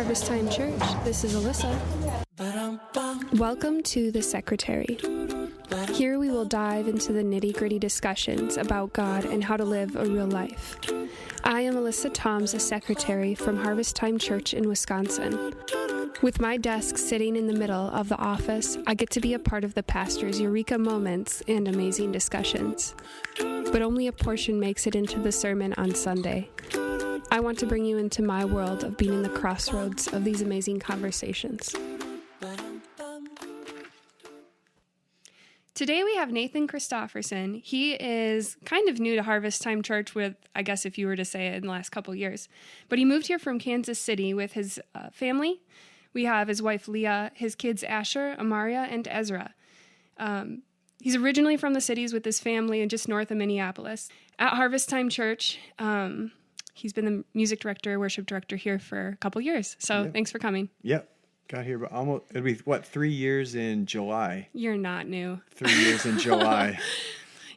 Harvestime Church, this is Alyssa. Welcome to The Secretary. Here we will dive into the nitty-gritty discussions about God and how to live a real life. I am Alyssa Thoms, a secretary from Harvestime Church in Wisconsin. With my desk sitting in the middle of the office, I get to be a part of the pastor's eureka moments and amazing discussions. But only a portion makes it into the sermon on Sunday. I want to bring you into my world of being in the crossroads of these amazing conversations. Today we have Nathan Christopherson. He is kind of new to Harvestime Church with, I guess if you were to say it, in the last couple years. But he moved here from Kansas City with his family. We have his wife Leah, his kids Asher, Amaria, and Ezra. He's originally from the cities with his family and just north of Minneapolis. At Harvestime Church, he's been the music director, worship director here for a couple years. So Thanks for coming. Yep. Got here, but almost, it'll be, 3 years in July? You're not new. 3 years in July.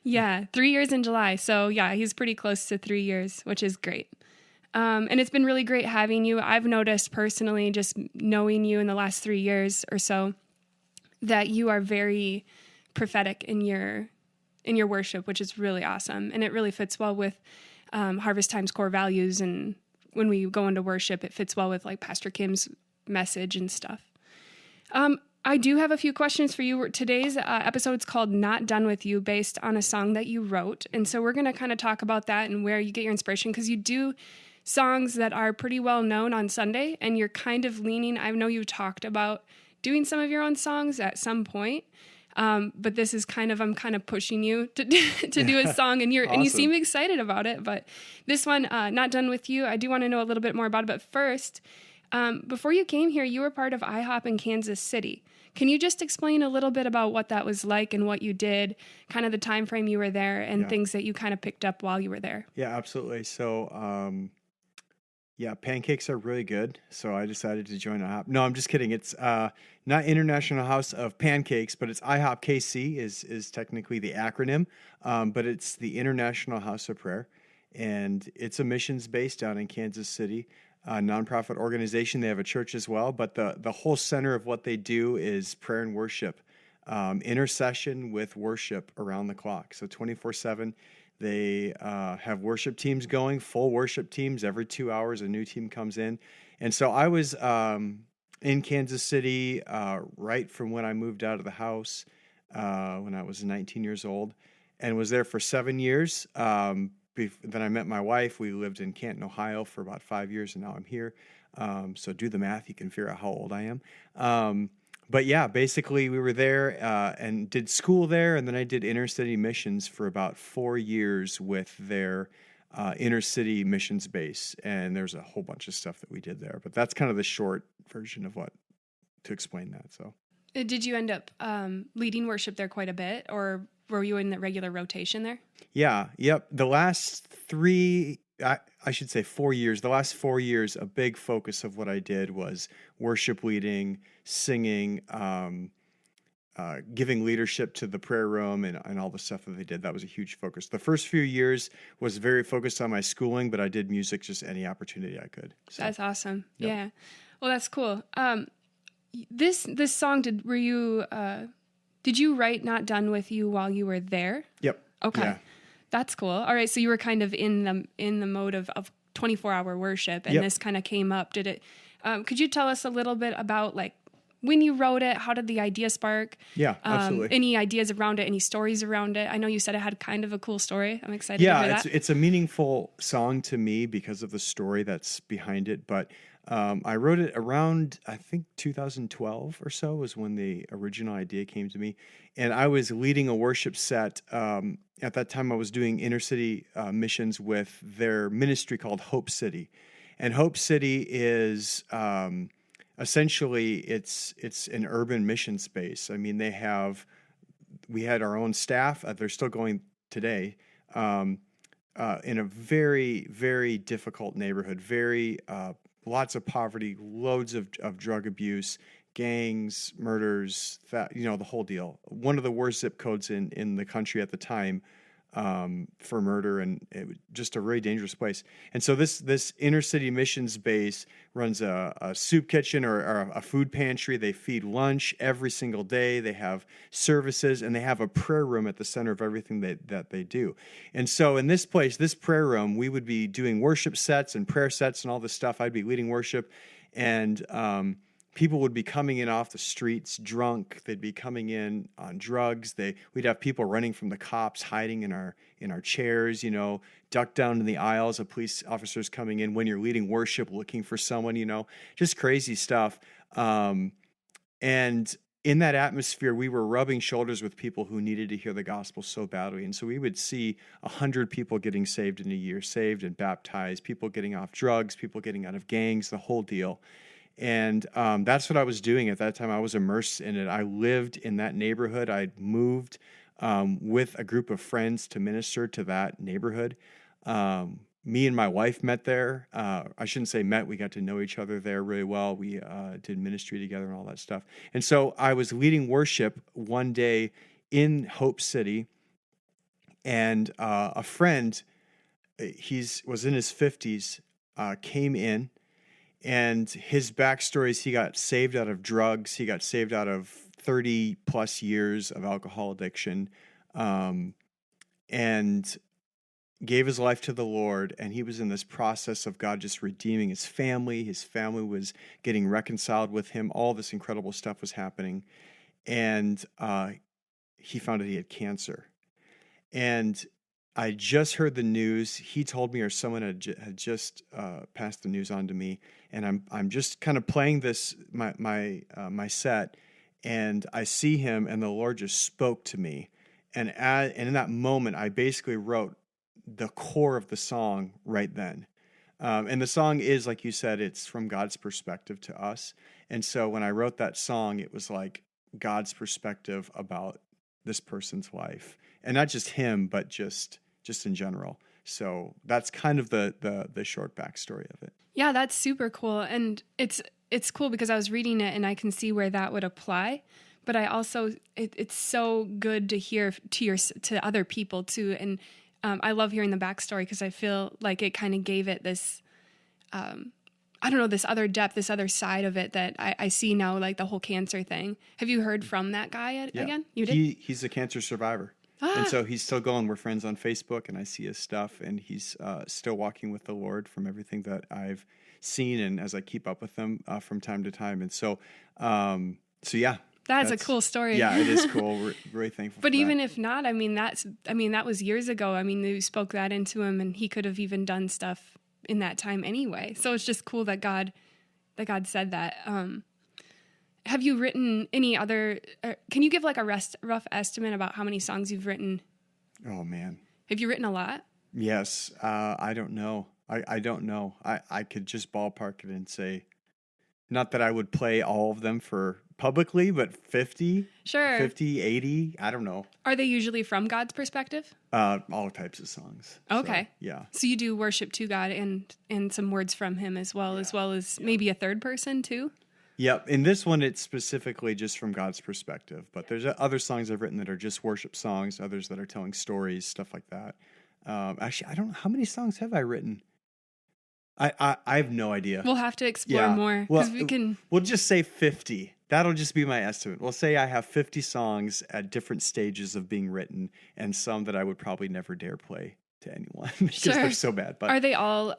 Yeah, 3 years in July. So yeah, he's pretty close to 3 years, which is great. And it's been really great having you. I've noticed personally, just knowing you in the last 3 years or so, that you are very prophetic in your worship, which is really awesome. And it really fits well with Harvestime's core values. And when we go into worship, it fits well with like Pastor Kim's message and stuff. I do have a few questions for you. Today's episode's called Not Done With You, based on a song that you wrote. And so we're going to kind of talk about that and where you get your inspiration, because you do songs that are pretty well known on Sunday, and you're kind of leaning, I know you talked about doing some of your own songs at some point. But this is I'm kind of pushing you to do a song, and Awesome. And you seem excited about it. But this one, Not Done With You, I do want to know a little bit more about it. But first, before you came here, you were part of IHOP in Kansas City. Can you just explain a little bit about what that was like and what you did, kind of the time frame you were there, and things that you kind of picked up while you were there? Yeah, absolutely. So, pancakes are really good. So I decided to join IHOP. No, I'm just kidding. It's not International House of Pancakes, but it's IHOP KC is technically the acronym. But it's the International House of Prayer. And it's a missions base down in Kansas City. A nonprofit organization. They have a church as well, but the whole center of what they do is prayer and worship, intercession with worship around the clock. So 24/7, they have worship teams going, full worship teams. Every 2 hours, a new team comes in. And so I was in Kansas City right from when I moved out of the house when I was 19 years old, and was there for 7 years. Then I met my wife. We lived in Canton, Ohio for about 5 years, and now I'm here. So do the math. You can figure out how old I am. But yeah, basically we were there and did school there, and then I did inner-city missions for about 4 years with their inner-city missions base. And there's a whole bunch of stuff that we did there. But that's kind of the short version of to explain that. So, did you end up leading worship there quite a bit, or were you in the regular rotation there? Yeah. Yep. The last 4 years, the last 4 years, a big focus of what I did was worship leading, singing, giving leadership to the prayer room and all the stuff that they did. That was a huge focus. The first few years was very focused on my schooling, but I did music just any opportunity I could. So, that's awesome. Yep. Yeah. Well, that's cool. This song, did you write Not Done With You while you were there? Yep. Okay. Yeah. That's cool. All right. So you were kind of in the mode of 24-hour worship, and this kind of came up. Did it, could you tell us a little bit about like when you wrote it? How did the idea spark? Yeah, absolutely. Any ideas around it? Any stories around it? I know you said it had kind of a cool story. I'm excited to hear that. Yeah, it's a meaningful song to me because of the story that's behind it. But I wrote it around, I think, 2012 or so was when the original idea came to me. And I was leading a worship set. At that time, I was doing inner-city missions with their ministry called Hope City. And Hope City is essentially, it's an urban mission space. I mean, we had our own staff. They're still going today. In a very, very difficult neighborhood, lots of poverty, loads of drug abuse, gangs, murders, the whole deal. One of the worst zip codes in the country at the time, for murder, and it was just a really dangerous place. And so this inner city missions base runs a soup kitchen or a food pantry. They feed lunch every single day. They have services, and they have a prayer room at the center of everything that they do. And so in this place, this prayer room, we would be doing worship sets and prayer sets and all this stuff. I'd be leading worship, and people would be coming in off the streets drunk. They'd be coming in on drugs. We'd have people running from the cops, hiding in our chairs, ducked down in the aisles of police officers coming in when you're leading worship, looking for someone, just crazy stuff. And in that atmosphere, we were rubbing shoulders with people who needed to hear the gospel so badly. And so we would see 100 people getting saved in a year, saved and baptized, people getting off drugs, people getting out of gangs, the whole deal. And that's what I was doing at that time. I was immersed in it. I lived in that neighborhood. I'd moved with a group of friends to minister to that neighborhood. Me and my wife met there. I shouldn't say met. We got to know each other there really well. We did ministry together and all that stuff. And so I was leading worship one day in Hope City, and a friend, was in his 50s, came in. And his backstory is he got saved out of drugs. He got saved out of 30 plus years of alcohol addiction, and gave his life to the Lord. And he was in this process of God just redeeming his family. His family was getting reconciled with him. All this incredible stuff was happening. And he found out he had cancer. And I just heard the news. He told me, or someone had just passed the news on to me, and I'm just kind of playing this my set, and I see him, and the Lord just spoke to me, and in that moment, I basically wrote the core of the song right then. And the song is, like you said, it's from God's perspective to us, and so when I wrote that song, it was like God's perspective about this person's life, and not just him, but just in general. So that's kind of the short backstory of it. Yeah, that's super cool. And it's cool because I was reading it and I can see where that would apply. But I also, it's so good to hear to other people too. And I love hearing the backstory because I feel like it kind of gave it this, this other depth, this other side of it that I see now, like the whole cancer thing. Have you heard from that guy again? You did? He's a cancer survivor. And so he's still going. We're friends on Facebook, and I see his stuff, and he's still walking with the Lord from everything that I've seen, and as I keep up with him from time to time. And so yeah. That's a cool story. Yeah, it is cool. We're very thankful. But even if not, that was years ago. I mean, you spoke that into him, and he could have even done stuff in that time anyway. So it's just cool that God said that. Have you written any other, can you give like a rough estimate about how many songs you've written? Oh, man. Have you written a lot? Yes. I don't know. I don't know. I could just ballpark it and say, not that I would play all of them for publicly, but 50, sure. 50, 80, I don't know. Are they usually from God's perspective? All types of songs. Okay. So, yeah. So you do worship to God and some words from him as well as maybe a third person too? Yep. In this one, it's specifically just from God's perspective. But there's other songs I've written that are just worship songs, others that are telling stories, stuff like that. Actually, I don't know. How many songs have I written? I have no idea. We'll have to explore more. Well, we'll just say 50. That'll just be my estimate. We'll say I have 50 songs at different stages of being written, and some that I would probably never dare play to anyone because they're so bad. But are they all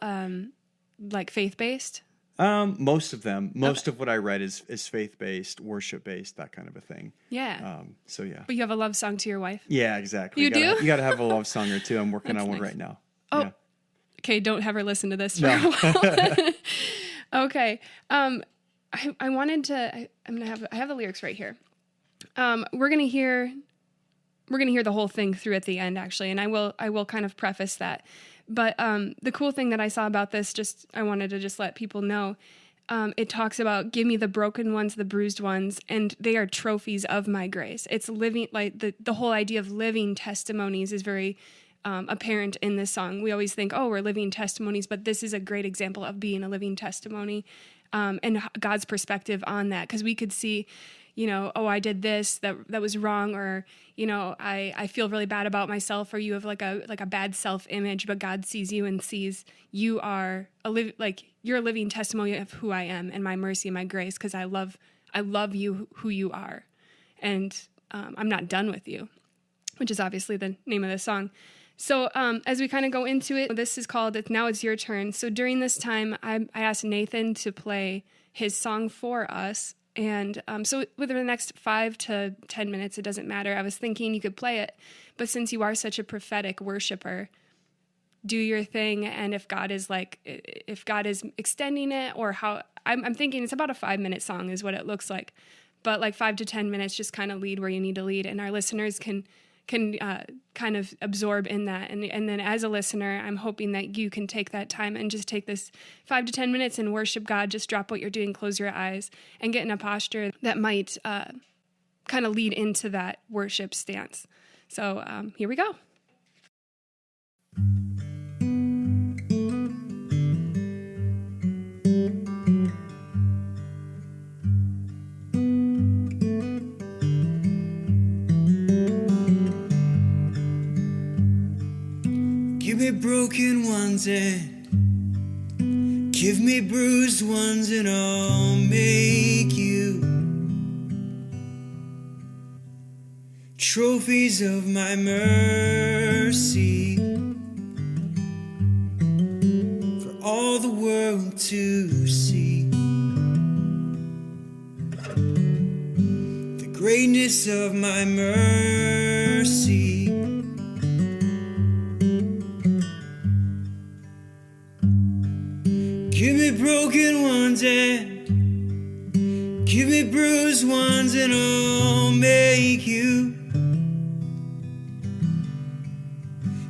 like faith-based? Most of them. Most of what I read is faith-based, worship-based, that kind of a thing. Yeah. So yeah. But you have a love song to your wife? Yeah, exactly. You do? You got to have a love song or two. I'm working on one right now. Oh. Yeah. Okay, don't have her listen to this for a while. Okay. I wanted to I have the lyrics right here. We're going to hear the whole thing through at the end actually, and I will kind of preface that. But the cool thing that I saw about this, I wanted to just let people know, it talks about, give me the broken ones, the bruised ones, and they are trophies of my grace. It's living, like the whole idea of living testimonies is very apparent in this song. We always think, oh, we're living testimonies, but this is a great example of being a living testimony and God's perspective on that. Because we could see, oh, I did this that was wrong, or I feel really bad about myself, or you have like a bad self-image, but God sees you and sees you are you're a living testimony of who I am and my mercy and my grace, because I love you who you are, and I'm not done with you, which is obviously the name of the song. So as we kind of go into it, this is called Now It's Your Turn. So during this time, I asked Nathan to play his song for us. And so within the next 5 to 10 minutes, it doesn't matter. I was thinking you could play it, but since you are such a prophetic worshiper, do your thing. And if God is extending it, or how, I'm thinking it's about a 5-minute song is what it looks like. But like 5 to 10 minutes, just kind of lead where you need to lead. And our listeners can kind of absorb in that. And then as a listener, I'm hoping that you can take that time and just take this 5 to 10 minutes and worship God. Just drop what you're doing, close your eyes, and get in a posture that might kind of lead into that worship stance. So here we go. Give me broken ones and give me bruised ones, and I'll make you trophies of my mercy for all the world to see. The greatness of my mercy. Give me broken ones and give me bruised ones, and I'll make you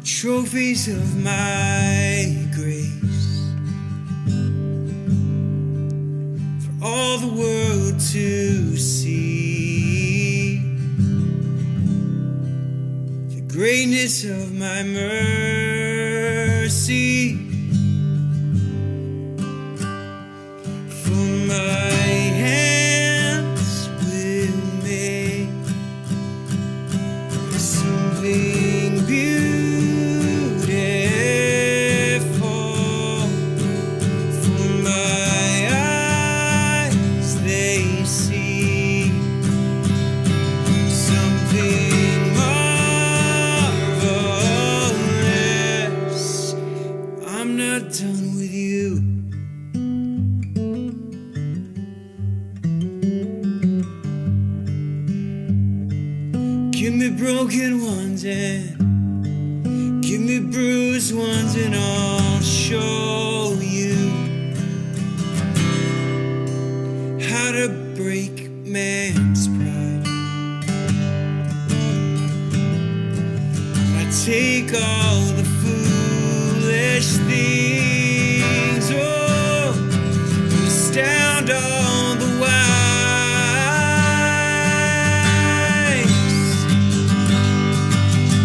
trophies of my grace for all the world to see. The greatness of my mercy. My hands will make something beautiful. For my eyes, they see something marvelous. I'm not done with you. Give me broken ones and give me bruised ones, and I'll show you how to break man's pride. I take all the foolish things, and astound all the wise.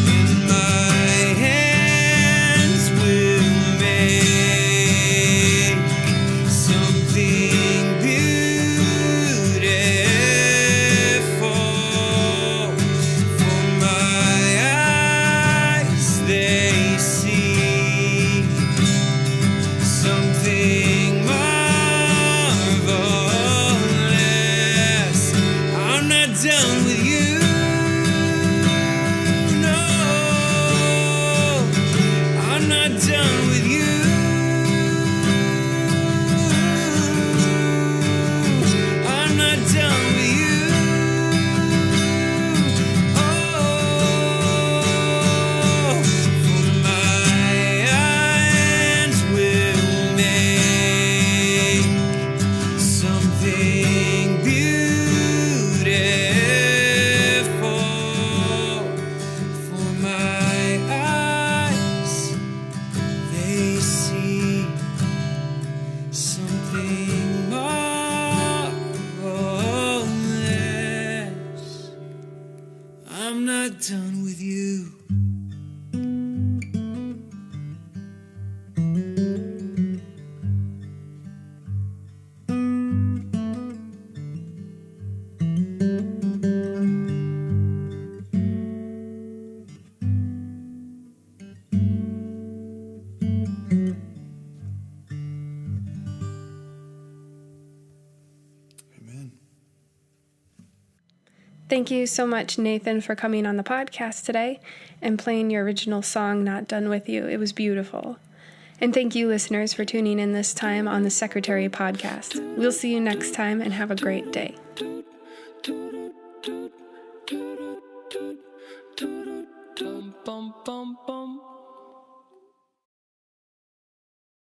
In my hands will make Thank you so much, Nathan, for coming on the podcast today and playing your original song, Not Done With You. It was beautiful. And thank you, listeners, for tuning in this time on the Secretary Podcast. We'll see you next time, and have a great day. Bum, bum, bum, bum.